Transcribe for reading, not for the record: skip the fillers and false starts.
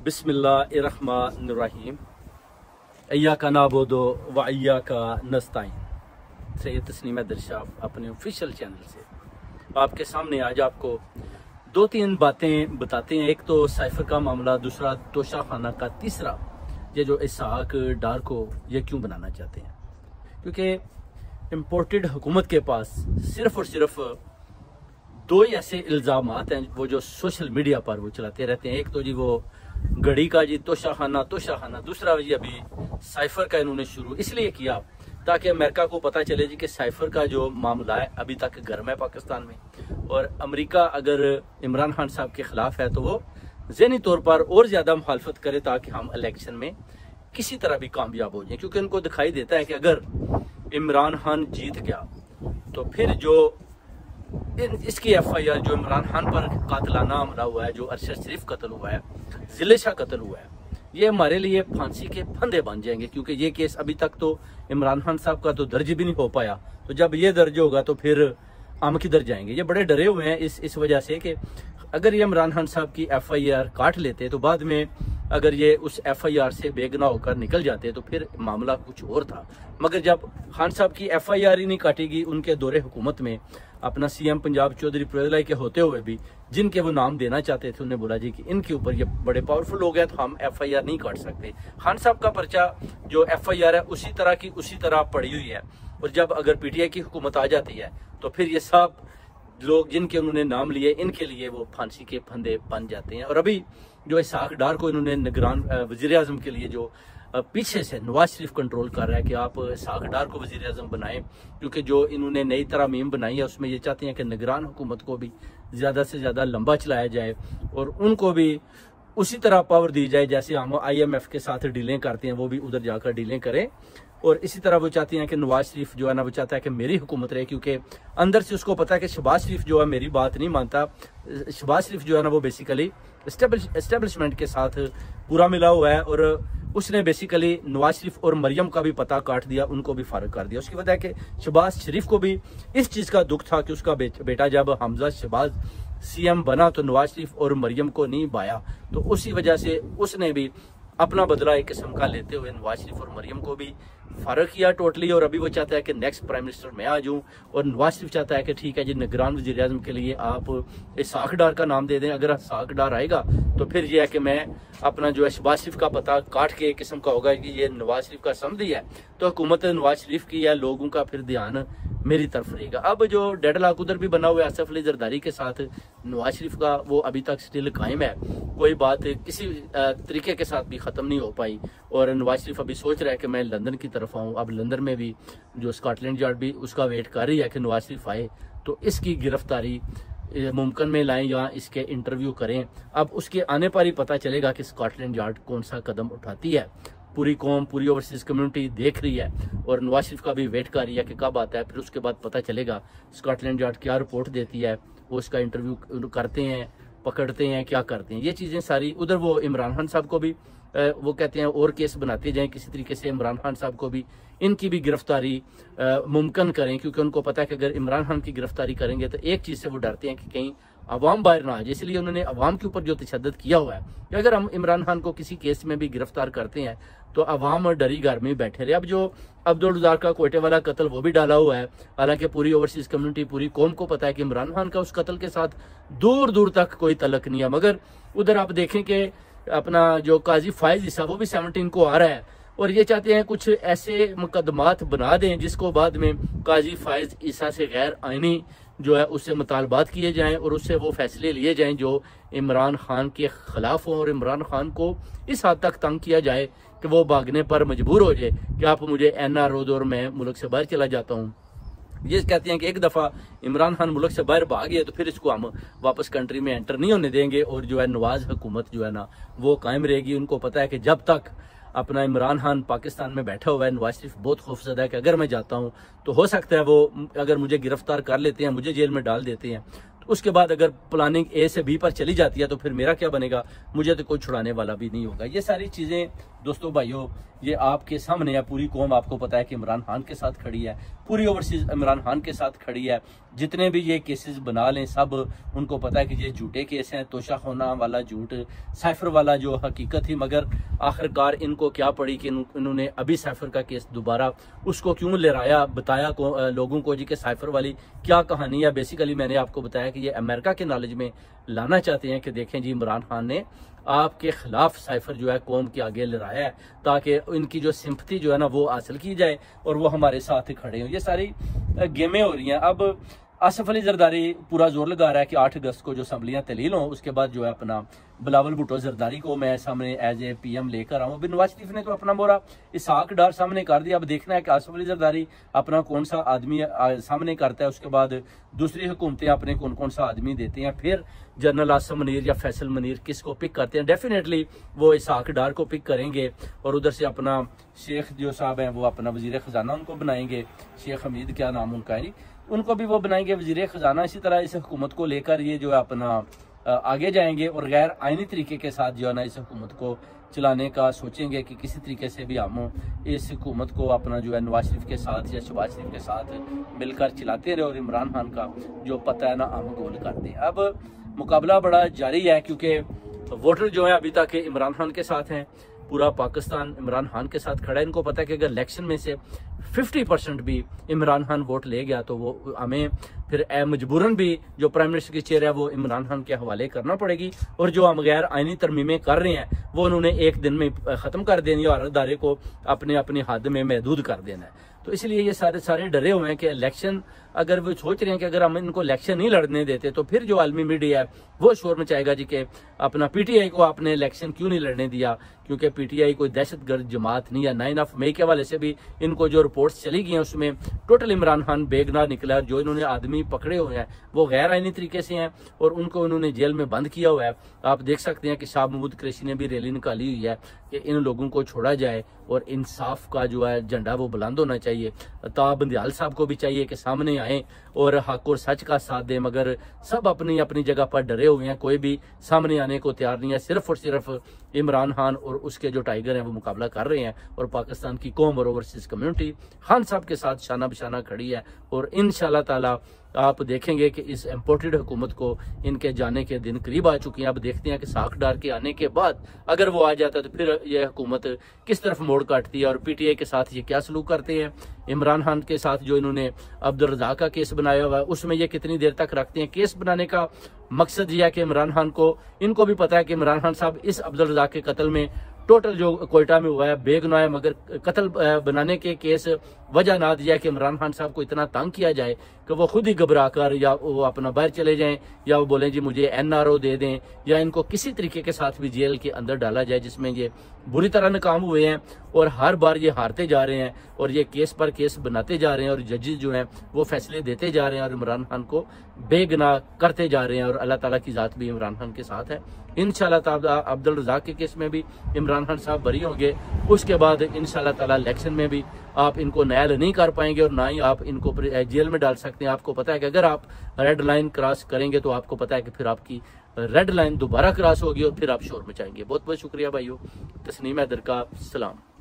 बिस्मिल्लाहिर्रहमानिर्रहीम। इय्याका नअबुदु व इय्याका नस्तईन। सैयद तस्नीम हैदर अपने ऑफिशियल चैनल से आपके सामने आज आपको दो तीन बातें बताते हैं। एक तो साइफर का मामला, दूसरा तोशा खाना का, तीसरा ये जो इसहाक डार को ये क्यों बनाना चाहते हैं। क्योंकि इम्पोर्टेड हुकूमत के पास सिर्फ और सिर्फ दो ही ऐसे इल्ज़ाम हैं वो जो सोशल मीडिया पर वो चलाते रहते हैं। एक तो जी वो घड़ी का जी तोशा खाना, दूसरा जी अभी साइफर का इन्होंने शुरू इसलिए किया ताकि अमेरिका को पता चले जी कि साइफर का जो मामला है अभी तक गर्म है पाकिस्तान में, और अमेरिका अगर इमरान खान साहब के खिलाफ है तो वो ज़हनी तौर पर और ज़्यादा मुखालफत करे ताकि हम इलेक्शन में किसी तरह भी कामयाब हो जाए। क्योंकि उनको दिखाई देता है कि अगर इमरान खान जीत गया तो फिर जो इसकी FIR जो इमरान खान पर कातलाना हमला हुआ है, जो अरशद शरीफ कत्ल हुआ है, जिले शाह कत्ल हुआ है, ये हमारे लिए फांसी के फंदे बन जाएंगे। क्योंकि ये केस अभी तक तो इमरान खान साहब का तो दर्ज भी नहीं हो पाया, तो जब ये दर्ज होगा तो फिर हम किधर जाएंगे। ये बड़े डरे हुए हैं इस वजह से कि अगर ये इमरान खान साहब की FIR काट लेते तो बाद में अगर ये उस FIR से बेगुनाह होकर निकल जाते तो फिर मामला कुछ और था। मगर जब खान साहब की FIR ही नहीं काटेगी, उनके दौरे हुकूमत में अपना CM पंजाब चौधरी परवेज़ के होते हुए भी जिनके वो नाम देना चाहते थे, उन्हें बोला जी कि इनके ऊपर ये बड़े पावरफुल हो गए तो हम FIR नहीं काट सकते। खान साहब का पर्चा जो FIR है उसी तरह पड़ी हुई है, और जब अगर PTI की हुकूमत आ जाती है तो फिर ये सब लोग जिनके उन्होंने नाम लिए इनके लिए वो फांसी के फंदे बन जाते हैं। और अभी जो इसहाक डार को इन्होंने निगरान वज़ीर आज़म के लिए जो पीछे से नवाज शरीफ कंट्रोल कर रहा है कि आप इसहाक डार को वज़ीर आज़म बनाएं, क्योंकि जो इन्होंने नई तरमीम बनाई है उसमें ये चाहते हैं कि निगरान हुकूमत को भी ज़्यादा से ज़्यादा लंबा चलाया जाए और उनको भी उसी तरह पावर दी जाए जैसे हम IMF के साथ डीलें करते हैं, वो भी उधर जाकर डीलें करें। और इसी तरह वो चाहती हैं कि नवाज शरीफ जो है ना, वो चाहता है कि मेरी हुकूमत रहे, क्योंकि अंदर से उसको पता है कि शहबाज शरीफ जो है मेरी बात नहीं मानता। शहबाज शरीफ जो है ना वो बेसिकली एस्टेब्लिशमेंट के साथ पूरा मिला हुआ है, और उसने बेसिकली नवाज शरीफ और मरियम का भी पता काट दिया, उनको भी फारग कर दिया। उसकी वजह है कि शहबाज शरीफ को भी इस चीज़ का दुख था कि उसका बेटा जब हमजा शहबाज CM बना तो नवाज शरीफ और मरियम को नहीं बाया, तो उसी वजह से उसने भी अपना बदला एक किस्म का लेते हुए नवाज शरीफ और मरियम को भी फारग किया टोटली। और अभी वो चाहता है कि नेक्स्ट प्राइम मिनिस्टर मैं आ जाऊं, और नवाज शरीफ चाहता है कि ठीक है जी निगरान वज़ीर आज़म के लिए आप इसहाक डार का नाम दे दें। अगर इसहाक डार आएगा तो फिर यह है कि मैं अपना जो है शहबाज शरीफ का पता काट के एक किस्म का होगा कि ये नवाज शरीफ का समझी है तो हुकूमत नवाज शरीफ की है, लोगों का फिर ध्यान मेरी तरफ रहेगा। अब जो डेडलॉक उधर भी बना हुआ है आसिफ अली जरदारी के साथ नवाज शरीफ का, वो अभी तक स्टिल कायम है, कोई बात किसी तरीके के साथ भी ख़त्म नहीं हो पाई। और नवाज शरीफ अभी सोच रहा है कि मैं लंदन की तरफ आऊँ। अब लंदन में भी जो स्कॉटलैंड यार्ड भी उसका वेट कर रही है कि नवाज शरीफ आए तो इसकी गिरफ्तारी मुमकिन में लाएं या इसके इंटरव्यू करें। अब उसके आने पर ही पता चलेगा कि स्कॉटलैंड यार्ड कौन सा कदम उठाती है। पूरी कौम, पूरी ओवरसीज कम्युनिटी देख रही है और नवाज शरीफ का भी वेट कर रही है कि कब आता है। फिर उसके बाद पता चलेगा स्कॉटलैंड यार्ड क्या रिपोर्ट देती है, वो उसका इंटरव्यू करते हैं, पकड़ते हैं, क्या करते हैं, ये चीज़ें सारी। उधर वो इमरान खान साहब को भी वो कहते हैं और केस बनाते जाएं किसी तरीके से, इमरान खान साहब को भी इनकी भी गिरफ्तारी मुमकिन करें, क्योंकि उनको पता है कि अगर इमरान खान की गिरफ्तारी करेंगे तो एक चीज़ से वो डरते हैं कि कहीं अवाम बाहर ना आ जाए। इसलिए उन्होंने अवाम के ऊपर जो तशद्दुद किया हुआ है कि अगर हम इमरान खान को किसी केस में भी गिरफ्तार करते हैं तो अवाम डरी घर में बैठे रहे। अब जो अब्दुल रज़ाक का कोयटे वाला कत्ल वो भी डाला हुआ है, हालांकि पूरी ओवरसीज कम्युनिटी, पूरी कौम को पता है कि इमरान खान का उस कत्ल के साथ दूर दूर तक कोई तल्लुक नहीं है। मगर उधर आप देखें कि अपना जो काजी फायज ईसा वो भी 17 को आ रहा है, और ये चाहते हैं कुछ ऐसे मुकदमात बना दें जिसको बाद में काजी फायज ईसा से गैर आइनी जो है उससे मुतालबात किए जाएं और उससे वो फैसले लिए जाएं जो इमरान खान के खिलाफ हो, और इमरान खान को इस हद तक तंग किया जाए कि वो भागने पर मजबूर हो जाए कि आप मुझे NR रो दो और मैं मुल्क से बाहर चला जाता हूँ। ये कहते हैं कि एक दफ़ा इमरान खान मुल्क से बाहर भाग गया तो फिर इसको हम वापस कंट्री में एंटर नहीं होने देंगे, और जो है नवाज हुकूमत जो है ना वो कायम रहेगी। उनको पता है कि जब तक अपना इमरान खान पाकिस्तान में बैठा हुआ है, नवाज शरीफ बहुत खौफजदा है कि अगर मैं जाता हूँ तो हो सकता है वो अगर मुझे गिरफ्तार कर लेते हैं, मुझे जेल में डाल देते हैं उसके बाद अगर प्लानिंग ए से बी पर चली जाती है तो फिर मेरा क्या बनेगा, मुझे तो कोई छुड़ाने वाला भी नहीं होगा। ये सारी चीज़ें दोस्तों भाइयों ये आपके सामने है। पूरी कौम आपको पता है कि इमरान खान के साथ खड़ी है, पूरी ओवरसीज इमरान खान के साथ खड़ी है। जितने भी ये केसेस बना लें सब उनको पता है कि ये झूठे केस हैं, तोशाखाना वाला झूठ, साइफर वाला जो हकीकत थी। मगर आखिरकार इनको क्या पड़ी कि इन्होंने अभी साइफर का केस दोबारा उसको क्यों लहराया, बताया लोगों को जी कि साइफर वाली क्या कहानी है। बेसिकली मैंने आपको बताया कि ये अमेरिका के नॉलेज में लाना चाहते हैं कि देखें जी इमरान खान ने आपके खिलाफ साइफर जो है कौम के आगे लहराया है ताकि इनकी जो सिंपथी जो है ना वो हासिल की जाए और वो हमारे साथ खड़े हों। ये सारी गेमें हो रही हैं। अब आसिफ अली जरदारी पूरा जोर लगा रहा है कि 8 अगस्त को जो असम्बलियां तहलील हों उसके बाद जो है अपना बिलावल भुट्टो जरदारी को मैं सामने एज ए PM लेकर आऊँ। अभी नवाज शरीफ ने तो अपना मोरा इसहाक डार सामने कर दिया। अब देखना है कि आसिफ अली जरदारी अपना कौन सा आदमी सामने करता है, उसके बाद दूसरी हुकूमतें अपने कौन कौन सा आदमी देते हैं, फिर जनरल आसम मनीर या फैसल मनीर किसको पिक करते हैं। डेफिनेटली वो इसहाक डार को पिक करेंगे और उधर से अपना शेख जो साहब हैं वो अपना वजीर खजाना उनको बनाएंगे, शेख हमीद क्या नाम उनका है, उनको भी वो बनाएंगे वजीर खजाना। इसी तरह इस हुकूमत को लेकर ये जो है अपना आगे जाएंगे और गैर आइनी तरीके के साथ जो है ना इस हुकूमत को चलाने का सोचेंगे कि किसी तरीके से भी हम इस हुकूमत को अपना जो है नवाज शरीफ के साथ या शहबाज शरीफ के साथ मिलकर चलाते रहे और इमरान खान का जो पता है ना हम गोल कर दें। अब मुकाबला बड़ा जारी है क्योंकि वोटर जो है अभी तक इमरान खान के साथ हैं, पूरा पाकिस्तान इमरान खान के साथ खड़ा है। इनको पता है कि अगर इलेक्शन में से 50% भी इमरान खान वोट ले गया तो वो हमें फिर मजबूरन भी जो प्राइम मिनिस्टर की चेयर है वो इमरान खान के हवाले करना पड़ेगी और जो हम गैर आइनी तरमीमें कर रहे हैं वो उन्होंने एक दिन में ख़त्म कर देनी और अदारे को अपने अपने हद में महदूद कर देना है। तो इसलिए ये सारे डरे हुए हैं कि इलेक्शन अगर वो सोच रहे हैं कि अगर हम इनको इलेक्शन नहीं लड़ने देते तो फिर जो आलमी मीडिया है वो शोर मचाएगा जी कि अपना PTI को आपने इलेक्शन क्यों नहीं लड़ने दिया, क्योंकि PTI कोई दहशतगर्द जमात नहीं है। 9 मई के हवाले से भी इनको जो रिपोर्ट्स चली गई हैं उसमें टोटल इमरान खान बेगुनाह निकला। जो इन्होंने आदमी पकड़े हुए हैं वो गैर आइनी तरीके से हैं और उनको उन्होंने जेल में बंद किया हुआ है। आप देख सकते हैं कि शाह महमूद कुरैशी ने भी रैली निकाली हुई है कि इन लोगों को छोड़ा जाए और इंसाफ का जो है झंडा वो बुलंद होना चाहिए। ताब बंदियाल साहब को भी चाहिए कि सामने आए और हक और सच का साथ दें, मगर सब अपनी अपनी जगह पर डरे हुए हैं, कोई भी सामने आने को तैयार नहीं है। सिर्फ और सिर्फ इमरान खान और उसके जो टाइगर हैं वो मुकाबला कर रहे हैं और पाकिस्तान की कौम और ओवरसीज कम्युनिटी खान साहब के साथ शाना बिशाना खड़ी है। और इंशाल्लाह ताला आप देखेंगे कि इस इम्पोर्टेड हुकूमत को इनके जाने के दिन करीब आ चुके हैं। अब देखते हैं कि साख डार के आने के बाद अगर वो आ जाता है तो फिर यह हुकूमत किस तरफ मोड़ काटती है और PTI के साथ ये क्या सलूक करते हैं। इमरान खान के साथ जो इन्होंने अब्दुल रज़ाक का केस बनाया हुआ है उसमें ये कितनी देर तक रखते हैं। केस बनाने का मकसद यह है कि इमरान खान को, इनको भी पता है कि इमरान खान साहब इस अब्दुल रज़ाक के कत्ल में टोटल जो कोयटा में हुआ है बेगुनाह है, मगर कत्ल बनाने के केस वजह ना दिया कि इमरान खान साहब को इतना तंग किया जाए कि वो खुद ही घबरा कर या वो अपना बाहर चले जाएं या वो बोलें जी मुझे NRO दे दें या इनको किसी तरीके के साथ भी जेल के अंदर डाला जाए, जिसमें ये बुरी तरह नाकाम हुए हैं और हर बार ये हारते जा रहे हैं और ये केस पर केस बनाते जा रहे हैं और जजेस जो हैं वो फैसले देते जा रहे हैं और इमरान खान को बेगुनाह करते जा रहे हैं। और अल्लाह ताला की ज़ात भी इमरान खान के साथ है। इंशाल्लाह ताला अब्दुल रज़ाक के केस में भी इमरान खान साहब बरी होंगे, उसके बाद इंशाल्लाह ताला इलेक्शन में भी आप इनको न्याय नहीं कर पाएंगे और ना ही आप इनको जेल में डाल सकते हैं। आपको पता है कि अगर आप रेड लाइन क्रॉस करेंगे तो आपको पता है कि फिर आपकी रेड लाइन दोबारा क्रॉस होगी और फिर आप शोर मचाएंगे। बहुत बहुत शुक्रिया भाइयों। तस्नीम हैदर का सलाम।